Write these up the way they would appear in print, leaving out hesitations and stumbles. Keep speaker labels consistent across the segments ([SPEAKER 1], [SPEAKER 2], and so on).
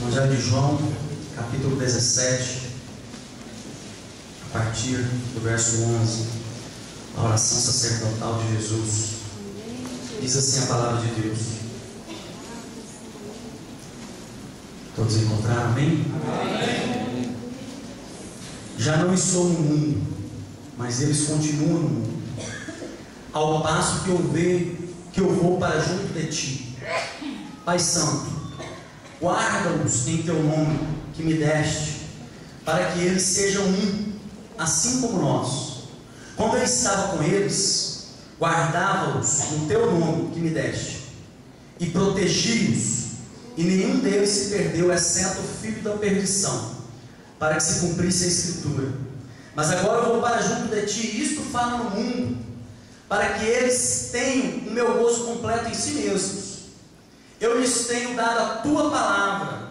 [SPEAKER 1] Evangelho de João, capítulo 17, a partir do verso 11, a oração sacerdotal de Jesus. Diz assim a palavra de Deus. Todos encontraram? Amém? Amém. Já não estou no mundo, mas eles continuam no mundo, ao passo que eu vou para junto de ti. Pai Santo, guarda-os em teu nome que me deste, para que eles sejam um, assim como nós. Quando eu estava com eles, guardava-os no teu nome que me deste, e protegi-os, e nenhum deles se perdeu, exceto o filho da perdição, para que se cumprisse a Escritura. Mas agora eu vou para junto de ti, e isto falo no mundo, para que eles tenham o meu gozo completo em si mesmos. Eu lhes tenho dado a tua palavra,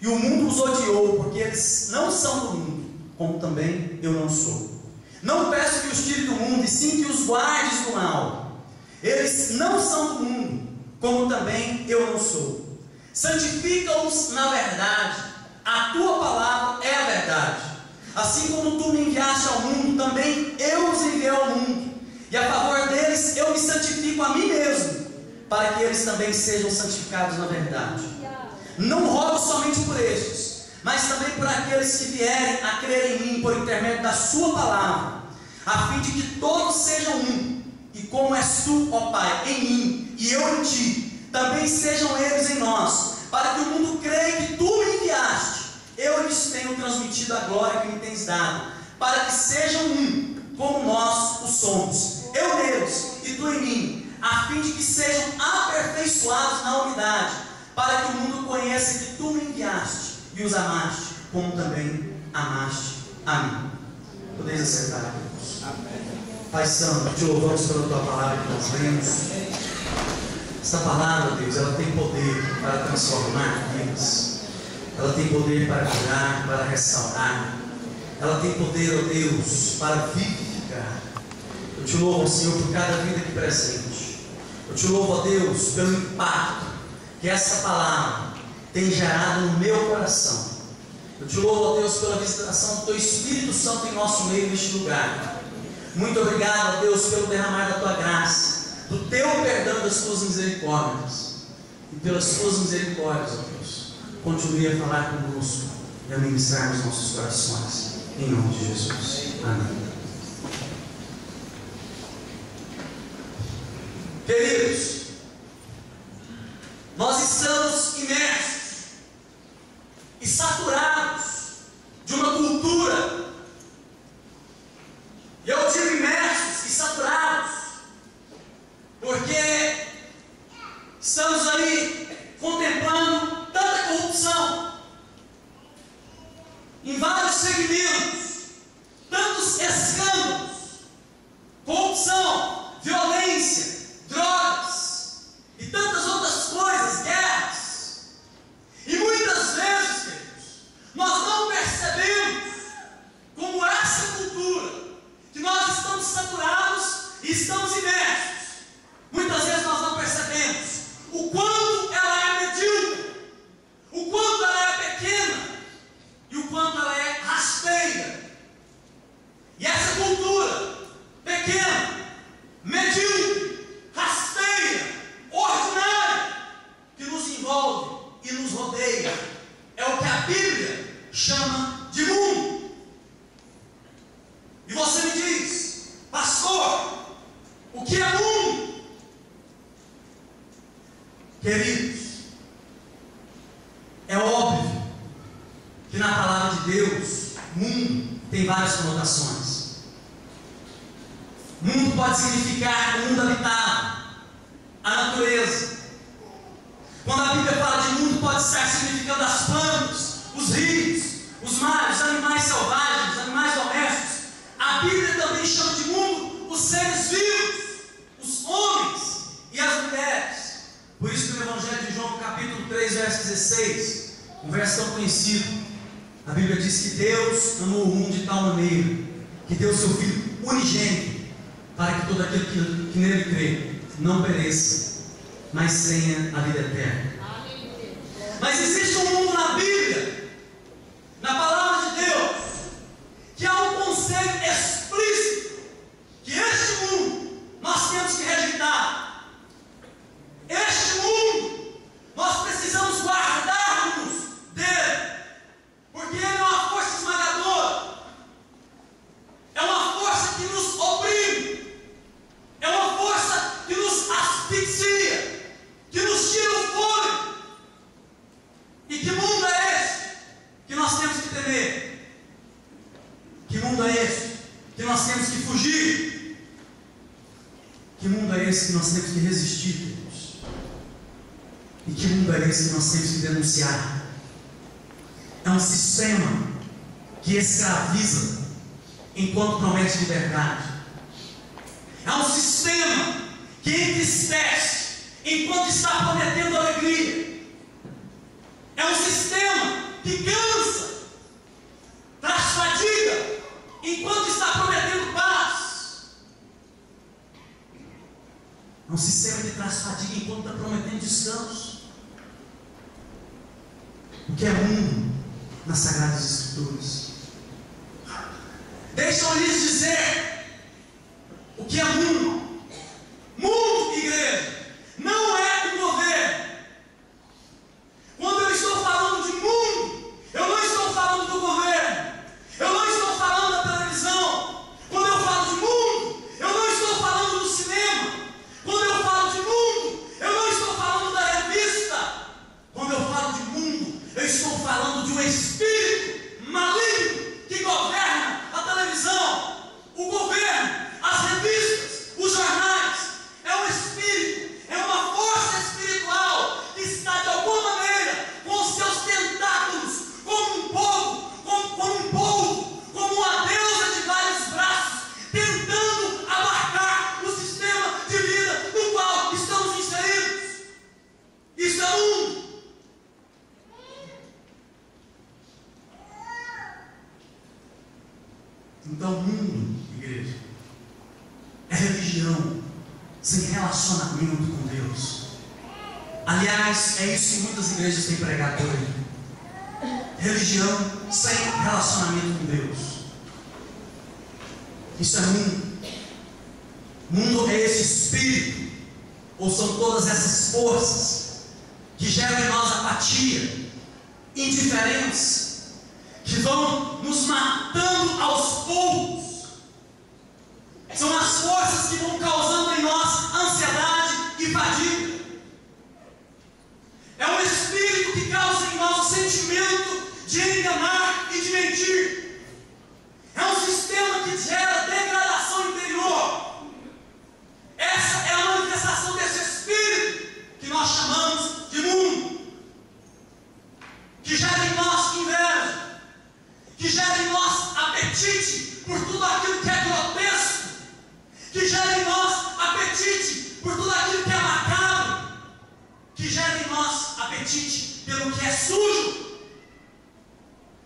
[SPEAKER 1] e o mundo os odiou, porque eles não são do mundo, como também eu não sou. Não peço que os tire do mundo, e sim que os guardes do mal. Eles não são do mundo, como também eu não sou. Santifica-os na verdade, a tua palavra é a verdade. Assim como tu me enviaste ao mundo, também eu os enviei ao mundo, e a favor deles eu me santifico a mim mesmo, para que eles também sejam santificados na verdade. Não rogo somente por estes, mas também por aqueles que vierem a crer em mim por intermédio da sua palavra, a fim de que todos sejam um, e como és tu, ó Pai, em mim, e eu em ti, também sejam eles em nós, para que o mundo creia que tu me enviaste. Eu lhes tenho transmitido a glória que me tens dado, para que sejam um, como nós o somos, eu neles e tu em mim, a fim de que sejam aperfeiçoados na unidade, para que o mundo conheça que tu me enviaste e os amaste, como também amaste a mim. Podeis acertar, Deus. Pai Santo, te louvamos pela tua palavra que nós lemos. Esta palavra, Deus, ela tem poder para transformar vidas, ela tem poder para curar, para restaurar, ela tem poder, ó Deus, para vivificar. Eu te louvo, Senhor, por cada vida aqui presente. Eu te louvo, ó Deus, pelo impacto que essa palavra tem gerado no meu coração. Eu te louvo, ó Deus, pela visitação do teu Espírito Santo em nosso meio neste lugar. Muito obrigado, ó Deus, pelo derramar da tua graça, do teu perdão, das tuas misericórdias, e pelas tuas misericórdias, ó Deus, continue a falar conosco e a ministrar nos nossos corações, em nome de Jesus. Amém. Queridos, nós estamos imersos e saturados de uma cultura, e eu digo imersos e saturados, porque estamos aí contemplando tanta corrupção em vários segmentos, tantos escândalos, corrupção, violência, drogas e tantas outras coisas, guerras. E muitas vezes, queridos, nós não percebemos como essa cultura, que nós estamos saturados e estamos imersos, muitas vezes nós não percebemos o quanto ela é medíocre, o quanto ela é pequena e o quanto ela é rasteira. E essa cultura pequena, medíocre, rasteira, ordinária, que nos envolve e nos rodeia, é o que a Bíblia chama de mundo. E você me diz, pastor, o que é mundo? Queridos, é óbvio que na palavra de Deus, mundo tem várias conotações. Mundo pode significar o mundo habitado, a natureza. Quando a Bíblia fala de mundo, pode estar significando as plantas, os rios, os mares, os animais selvagens, os animais domésticos. A Bíblia também chama de mundo os seres vivos, os homens e as mulheres. Por isso que no Evangelho de João, no capítulo 3, verso 16, um verso tão conhecido, a Bíblia diz que Deus amou o mundo de tal maneira que deu o seu Filho unigênito, para que todo aquele que nele crê não pereça, mas tenha a vida eterna. Mas existe um mundo na Bíblia é esse que nós temos que resistir, Deus? E que mundo é esse que nós temos que denunciar? É um sistema que escraviza enquanto promete liberdade. É um sistema que entristece enquanto está prometendo alegria. É um sistema que cansa, traz fadiga enquanto está prometendo paz. É um sistema que traz fadiga enquanto está prometendo descanso. O que é mundo nas Sagradas Escrituras? Deixa eu lhes dizer o que é mundo. Mundo, igreja, não é o governo. Quando eu estou falando de mundo, eu não estou falando do governo, eu não estou falando da televisão. Quando eu falo de mundo, eu não estou falando do cinema. Quando eu falo de mundo, eu não estou falando da revista. Quando eu falo de mundo, eu estou falando de um espírito maligno que governa a televisão, o governo, as revistas, os jornais. É um espírito, é uma força espiritual que está de alguma maneira com os seus tentáculos, como um polvo, como uma deusa de vários braços, tentando abarcar o sistema de vida no qual estamos inseridos. Isso é mundo. Então, mundo, igreja, é religião sem relacionamento com Deus. Aliás, é isso que muitas igrejas têm pregado hoje. Religião sem relacionamento com Deus. Isso é mundo. Mundo é esse espírito, ou são todas essas forças que geram em nós apatia, indiferença, que vão nos matando aos poucos. São as forças que vão causando em nós ansiedade e fadiga. É um espírito que causa em nós o sentimento de enganar e de mentir. É um sistema que gera degradação interior. Essa é a manifestação desse espírito que nós chamamos de mundo, que gera em nós inveja, que gera em nós apetite por tudo aquilo que é grotesco, que gera em nós apetite por tudo aquilo que é macabro, que gera em nós apetite pelo que é sujo,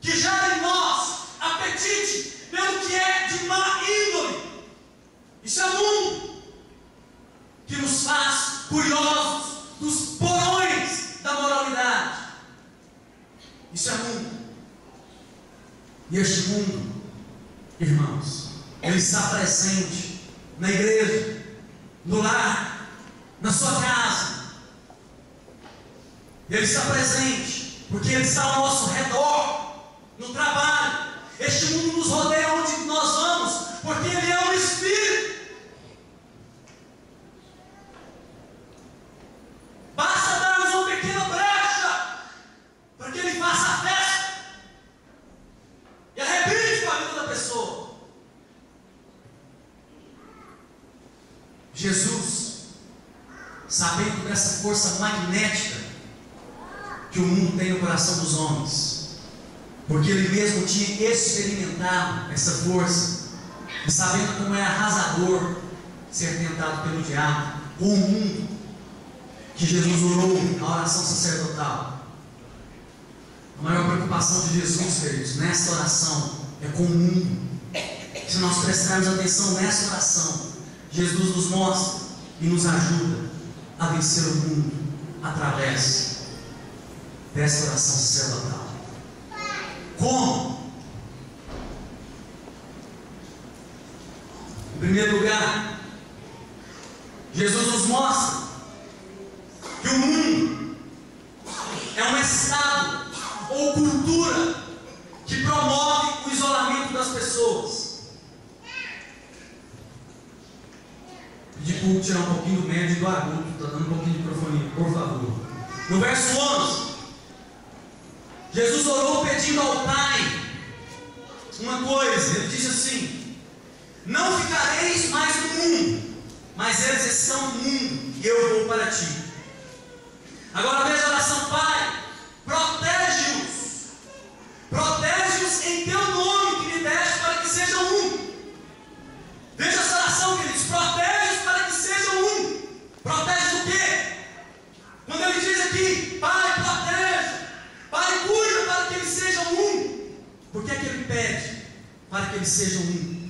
[SPEAKER 1] que gera em nós apetite pelo que é de má índole. Isso é mundo, que nos faz curiosos dos porões da moralidade. Isso é mundo. E este mundo, irmãos, ele está presente na igreja, no lar, na sua casa. Ele está presente porque ele está ao nosso redor, no trabalho. Este mundo nos rodeia onde nós vamos, porque ele é um espírito. Basta darmos uma pequena brecha para que ele faça a festa e arrebente com a vida da pessoa. Jesus, sabendo dessa força magnética que o mundo tem no coração dos homens, porque ele mesmo tinha experimentado essa força, e sabendo como é arrasador ser tentado pelo diabo, com o mundo, que Jesus orou na oração sacerdotal. A maior preocupação de Jesus, queridos, nessa oração é com o mundo. Se nós prestarmos atenção nessa oração, Jesus nos mostra e nos ajuda a vencer o mundo através dessa oração sacerdotal. Como? Em primeiro lugar, Jesus nos mostra que o mundo é um estado ou cultura que promove o isolamento das pessoas. Pedi para o tirar um pouquinho do médio e do agudo, está dando um pouquinho de microfone, por favor. No verso 11, Jesus orou pedindo ao Pai uma coisa. Ele disse assim: não ficareis mais no mundo, mas eles estão no mundo e eu vou para ti. Agora veja a oração: Pai, protege-os em teu nome que me deste, para que sejam um. Veja essa oração, queridos: protege-os para que sejam um. Protege do quê? Quando ele diz aqui: Pai, protege, Pai, cuida para que eles sejam um. Por que é que ele pede para que eles sejam um?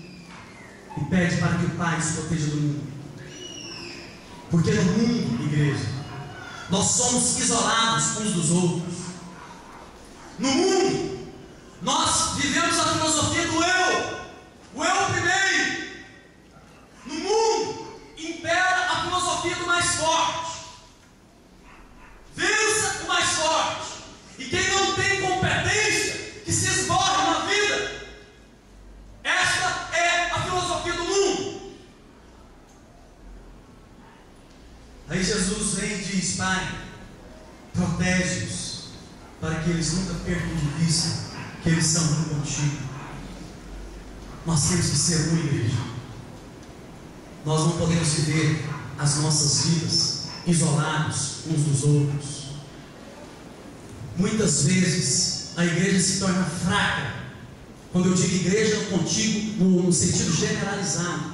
[SPEAKER 1] E pede para que o Pai os proteja do mundo. Porque no mundo, igreja, nós somos isolados uns dos outros. No mundo, nós vivemos a filosofia do eu, o eu primeiro. No mundo, impera a filosofia do mais forte. Vença o mais forte. E quem não tem competência, que se esborre na vida. Esta é a filosofia do mundo. Aí Jesus vem e diz: Pai, protege-os, para que eles nunca percam de vista que eles são um contigo. Nós temos que ser uma igreja. Nós não podemos viver as nossas vidas isolados uns dos outros. Muitas vezes a igreja se torna fraca. Quando eu digo igreja, contigo no sentido generalizado,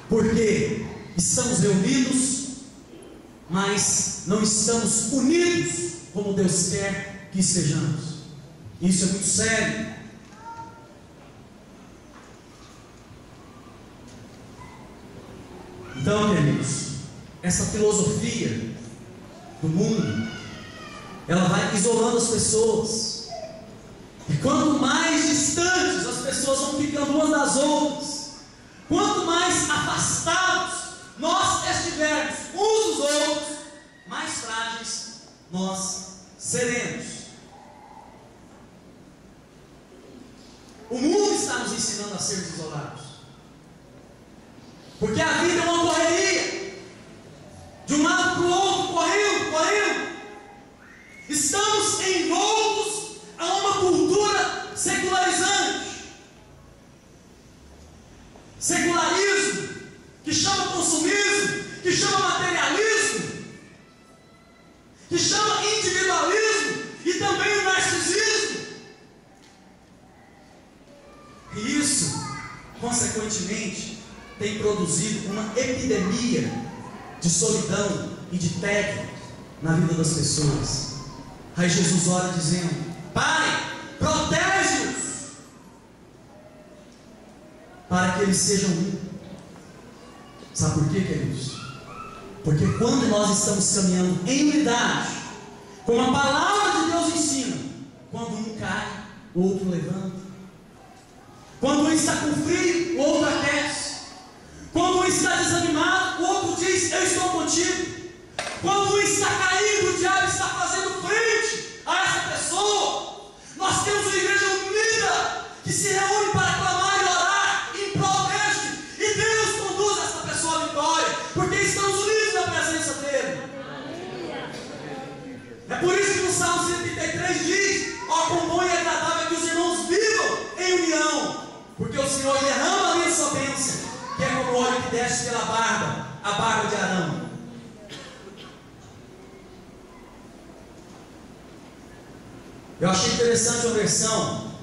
[SPEAKER 1] porque estamos reunidos, mas não estamos unidos como Deus quer que estejamos. Isso é muito sério. Então, queridos, essa filosofia do mundo, ela vai isolando as pessoas. E quanto mais distantes as pessoas vão ficando umas das outras, quanto mais afastados nós estivermos uns dos outros, mais frágeis nós seremos. O mundo está nos ensinando a sermos isolados, porque a vida é uma correria, de um lado para o outro, correndo. Estamos envoltos a uma cultura secularizante. Secularismo, que chama consumismo, que chama materialismo, que chama individualismo e também o narcisismo. E isso, consequentemente, tem produzido uma epidemia de solidão e de tédio na vida das pessoas. Aí Jesus ora dizendo: Pai, protege-os, para que eles sejam um. Sabe por quê, queridos? Porque quando nós estamos caminhando em unidade, como a palavra de Deus ensina, quando um cai, o outro levanta. Quando um está com frio, o outro aquece. Quando um está desanimado, o outro diz: eu estou contigo. Quando um está caído, o diabo está fazendo frente a essa pessoa. Nós temos uma igreja unida, que se reúne para clamar e orar em prol deste, e Deus conduz essa pessoa à vitória, porque estamos unidos na presença dele. É por isso que no Salmo 133 diz: ó, quão bom e agradável é que os irmãos vivam em união, porque o Senhor derrama ali a sua bênção, que é como o óleo que desce pela barba, a barba de Arão. Eu achei interessante uma versão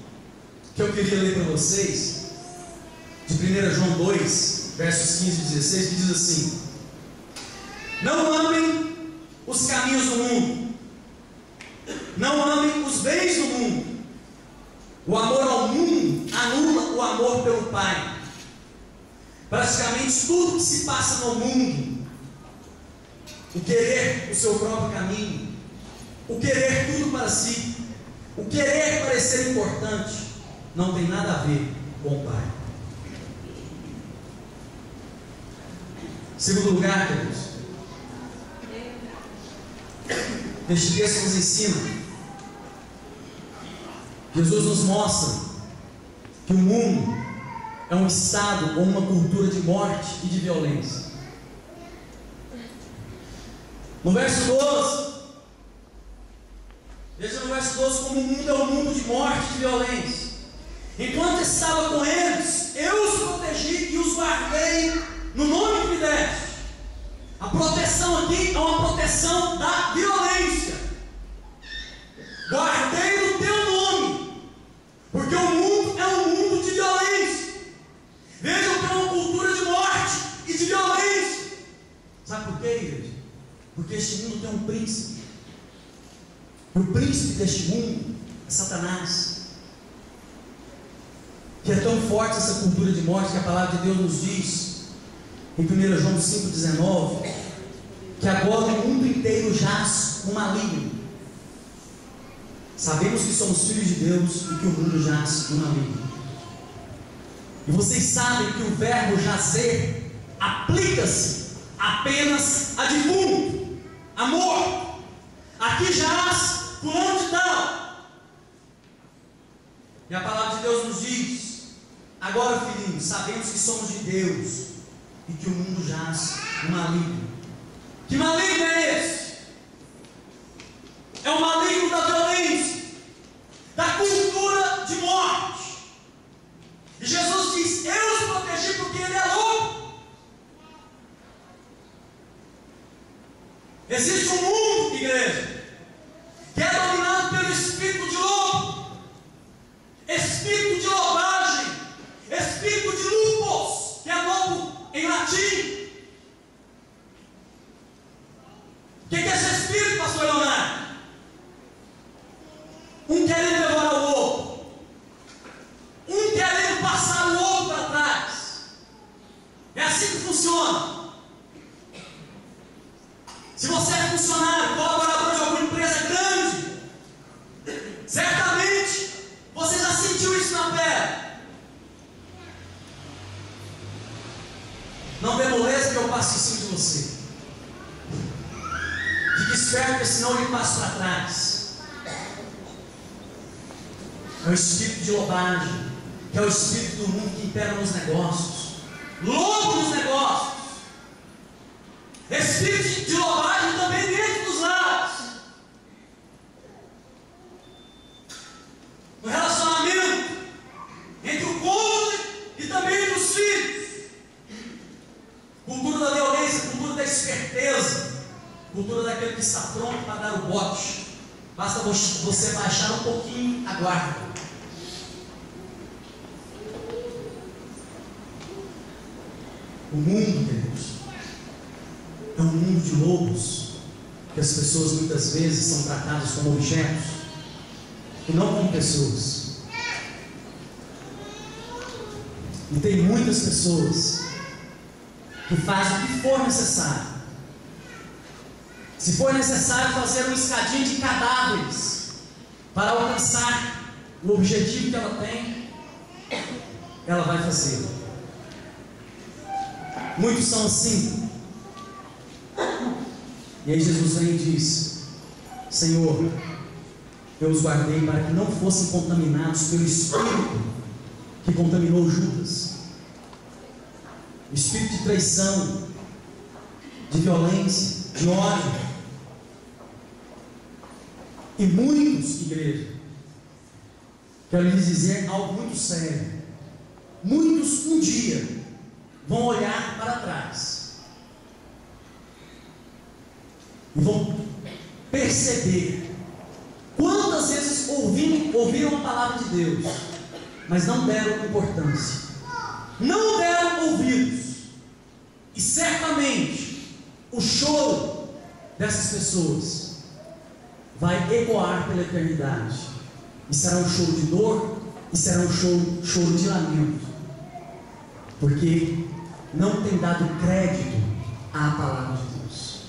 [SPEAKER 1] que eu queria ler para vocês, de 1 João 2, versos 15 e 16, que diz assim: não amem os caminhos do mundo, não amem os bens do mundo. O amor ao mundo anula o amor pelo Pai. Praticamente tudo que se passa no mundo, o querer o seu próprio caminho, o querer tudo para si, o querer parecer importante, não tem nada a ver com o Pai. Segundo lugar, queridos, este texto nos ensina, Jesus nos mostra que o mundo é um estado ou uma cultura de morte e de violência. No verso 12, veja no verso 12 como o mundo é um mundo de morte e de violência. Enquanto estava com eles, eu os protegi e os guardei no nome que me deste. A proteção aqui é uma proteção da violência. Guardei no teu nome, porque o mundo é um mundo de violência. Vejam que é uma cultura de morte e de violência. Sabe por quê, igreja? Porque este mundo tem um príncipe. E o príncipe deste mundo é Satanás. Que é tão forte essa cultura de morte que a palavra de Deus nos diz em 1 João 5,19 que agora o mundo inteiro jaz no maligno. Sabemos que somos filhos de Deus e que o mundo jaz no maligno. E vocês sabem que o verbo jazer aplica-se apenas a defunto, a morto. Aqui jaz fulano de tal. E a palavra de Deus nos diz: agora, filhinhos, sabemos que somos de Deus e que o mundo jaz no maligno. Que maligno é esse? É o maligno da violência, da cultura de morte. E Jesus diz: eu os protegi porque ele é louco. Existe um mundo, igreja, que é dominado pelo espírito de lobo, espírito de lobagem, espírito de lupus, que é lobo em latim. O que é esse espírito, pastor Leonardo? Um querendo levar o outro, um querendo passar o outro para trás. É assim que funciona. Se você é funcionário, colaborador de alguma empresa grande, certamente você já sentiu isso na pele. Não dê moleza que eu passo em cima de você. Fique esperto, porque senão eu lhe passo para trás. É o espírito de lobagem, que é o espírito do mundo que impera nos negócios, louco nos negócios. Espírito de lobagem também dentro dos lares, no relacionamento entre o cônjuge e também entre os filhos. Cultura da violência, cultura da esperteza, cultura daquele que está pronto para dar o bote. Basta você baixar um pouquinho a guarda. O mundo, queridos, é um mundo de lobos, que as pessoas muitas vezes são tratadas como objetos e não como pessoas. E tem muitas pessoas que fazem o que for necessário. Se for necessário fazer uma escadinha de cadáveres para alcançar o objetivo que ela tem, ela vai fazer. Muitos são assim. E aí Jesus vem e diz: Senhor, eu os guardei para que não fossem contaminados pelo espírito que contaminou Judas. O espírito de traição, de violência, de ódio. E muitos, igreja, quero lhes dizer algo muito sério. Muitos um dia vão olhar para trás e vão perceber quantas vezes ouviram a palavra de Deus, mas não deram importância, não deram ouvidos. E certamente o choro dessas pessoas vai ecoar pela eternidade, e será um choro de dor, e será um choro de lamento, porque não tem dado crédito à palavra de Deus.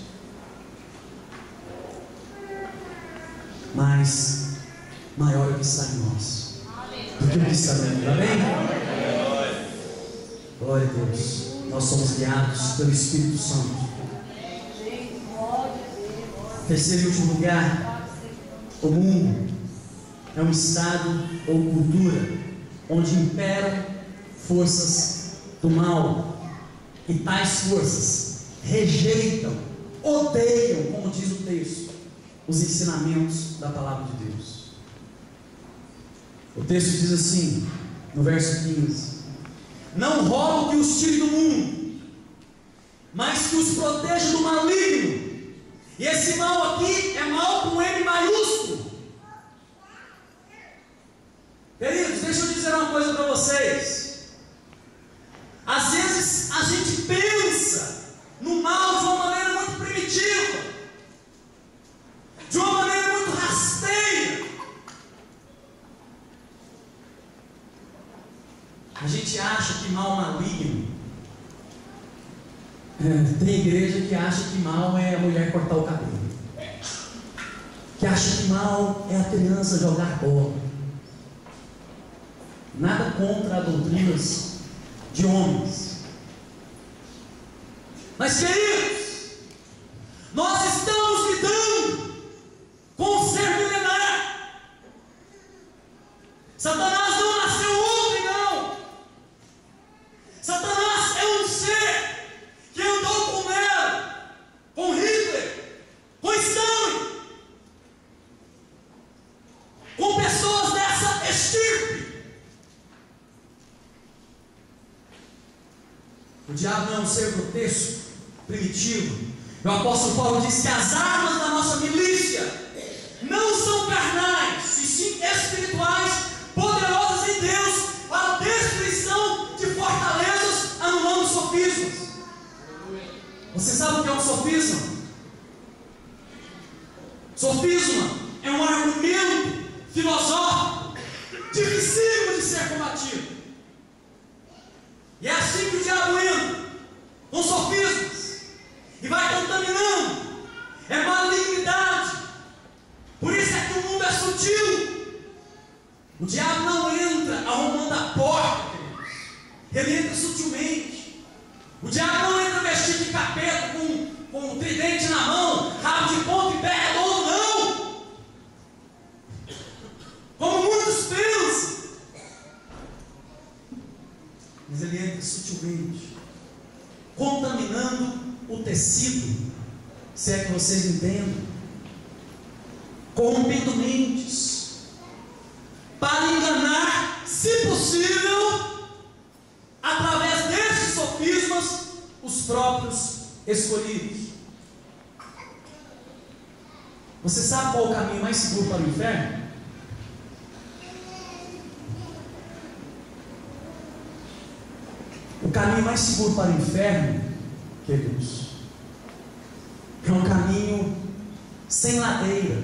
[SPEAKER 1] Mas maior é o que está em nós do que o que está dentro. Amém? Glória a Deus. Nós somos guiados pelo Espírito Santo. Terceiro e último lugar, o mundo é um estado ou cultura onde imperam forças do mal, e tais forças rejeitam, odeiam, como diz o texto, os ensinamentos da palavra de Deus. O texto diz assim, no verso 15: não rogo que os tire do mundo, mas que os proteja do maligno. E esse mal aqui é mal com M maiúsculo. Queridos, deixa eu dizer uma coisa para vocês. Às vezes a gente pensa no mal de uma maneira muito primitiva, de uma maneira muito rasteira. A gente acha que mal maligno. Tem igreja que acha que mal é a mulher cortar o cabelo, que acha que mal é a criança jogar bola. Nada contra doutrinas de homens, mas queridos, nós estamos lidando com um ser milenar. Satanás não nasceu ontem, não. Satanás é um ser que andou com Nero, com Hitler, com Stalin, com pessoas dessa estirpe. O diabo não é um ser grotesco, primitivo. O apóstolo Paulo diz que as armas da nossa milícia não são carnais, e sim espirituais, poderosas em Deus para a destruição de fortalezas, anulando sofismas. Você sabe o que é um sofisma? Sofisma é um argumento filosófico dificílimo de ser combatido. E é assim que o diabo entra, com sofismas, e vai contaminando. É malignidade. Por isso é que o mundo é sutil. O diabo não entra arrumando a porta, queridos. Ele entra sutilmente. O diabo não entra vestido de capeta, com um tridente na mão, rabo de pombo e pega-dor, não. Como muitos pensam. Mas ele entra sutilmente, contaminando o tecido, se é que vocês entendem, corrompendo mentes, para enganar, se possível, através desses sofismas, os próprios escolhidos. Você sabe qual é o caminho mais seguro para o inferno? O caminho mais seguro para o inferno, queridos, é um caminho sem ladeira,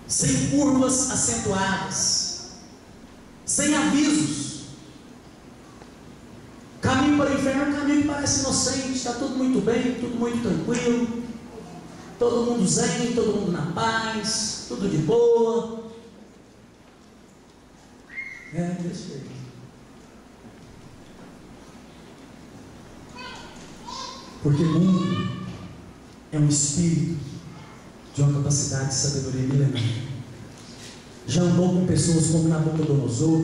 [SPEAKER 1] sem curvas acentuadas, sem avisos. O caminho para o inferno é um caminho que parece inocente, está tudo muito bem, tudo muito tranquilo, todo mundo zen, todo mundo na paz, tudo de boa. Desse jeito. Porque o mundo é um espírito de uma capacidade de sabedoria milenar. Já andou com pessoas como Nabucodonosor,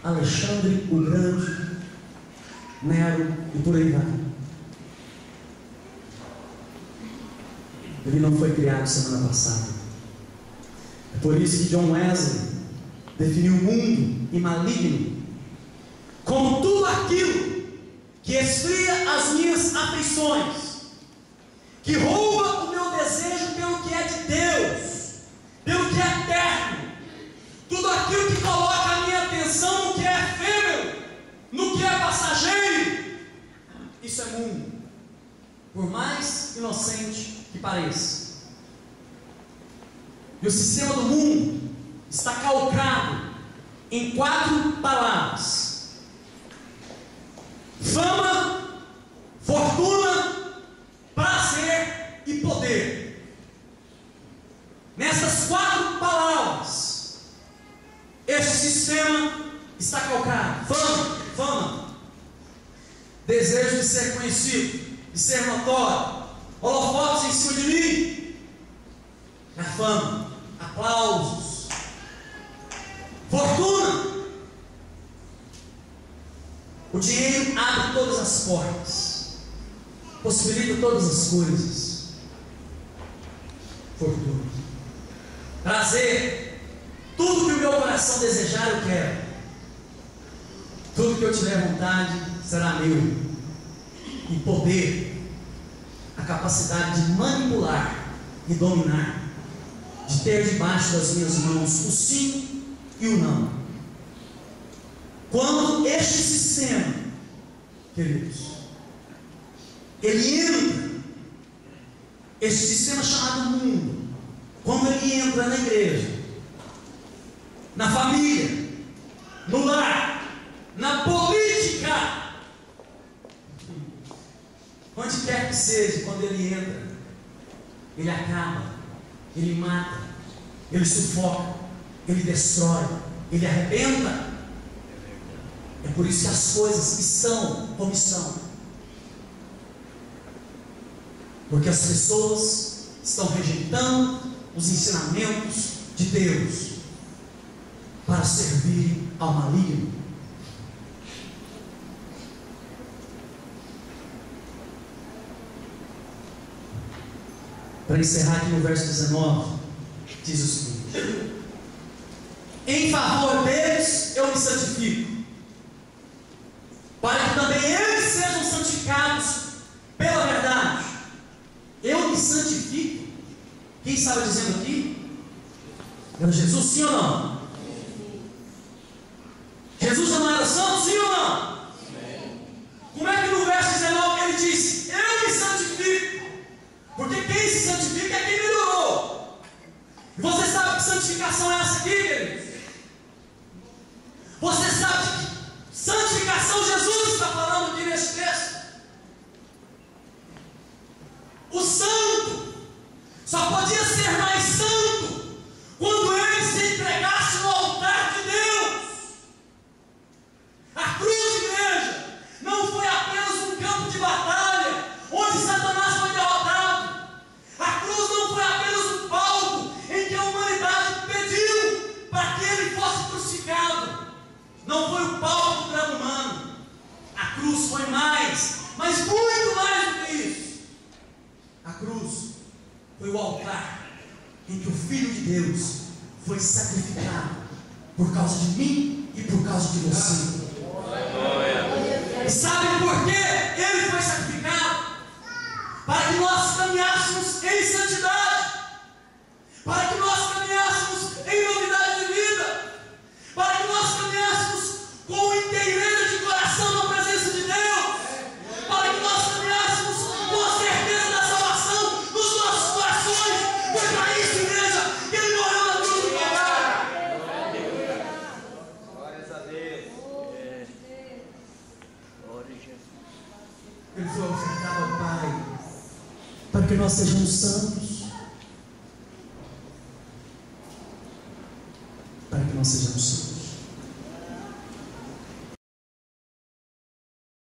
[SPEAKER 1] Alexandre o Grande, Nero e por aí vai. Ele não foi criado semana passada. É por isso que John Wesley definiu o mundo e maligno como tudo aquilo que esfria as minhas aflições, que rouba o meu desejo pelo que é de Deus, pelo que é eterno, tudo aquilo que coloca a minha atenção no que é efêmero, no que é passageiro. Isso é mundo, por mais inocente que pareça. E o sistema do mundo está calcado em 4 palavras: fama, fortuna, prazer e poder. Nessas 4 palavras, este sistema está calcado. Fama, desejo de ser conhecido, de ser notório, holofotes em cima de mim. A fama, aplausos. Fortuna, o dinheiro abre todas as portas, possibilita todas as coisas. Fortuna. Prazer, tudo que o meu coração desejar eu quero. Tudo que eu tiver vontade será meu. e poder, a capacidade de manipular e dominar, de ter debaixo das minhas mãos o sim e o não. Quando este sistema, queridos, ele entra, esse sistema chamado mundo, quando ele entra na igreja, na família, no lar, na política, onde quer que seja, quando ele entra, ele acaba, ele mata, ele sufoca, ele destrói, ele arrebenta. É por isso que as coisas estão como estão, porque as pessoas estão rejeitando os ensinamentos de Deus para servir ao maligno. Para encerrar aqui no verso 19, diz o seguinte: em favor deles eu me santifico, para que também eles sejam santificados pela verdade. Eu me santifico. Quem estava dizendo aqui? Era Jesus, sim ou não? Jesus já não era santo, sim ou não? Como é que no verso 19 ele disse: eu me santifico? Porque quem se santifica é quem melhorou. E você sabe que santificação é essa aqui, queridos? Você sabe que santificação Jesus está falando aqui nesse texto? O santo só podia ser mais santo quando ele se entregasse no altar de Deus. A cruz, igreja, não foi apenas um campo de batalha onde Satanás foi derrotado. A cruz não foi apenas um palco em que a humanidade pediu para que ele fosse crucificado. Não foi o palco do drama humano. A cruz foi mais, mas muito mais do que isso. A cruz foi o altar em que o Filho de Deus foi sacrificado por causa de mim e por causa de você. E sabe por que ele foi sacrificado? Para que nós caminhássemos em santidade, para que nós caminhássemos em novidade de vida, para que nós caminhássemos com inteireza de coração na presença de Deus, para que nós caminhássemos com a certeza da salvação nos nossos corações. Foi para isso, igreja, que ele morreu na cruz do Calvário.
[SPEAKER 2] Glórias a Deus.
[SPEAKER 1] Ele foi ofertado ao Pai para que nós sejamos santos, para que nós sejamos santos.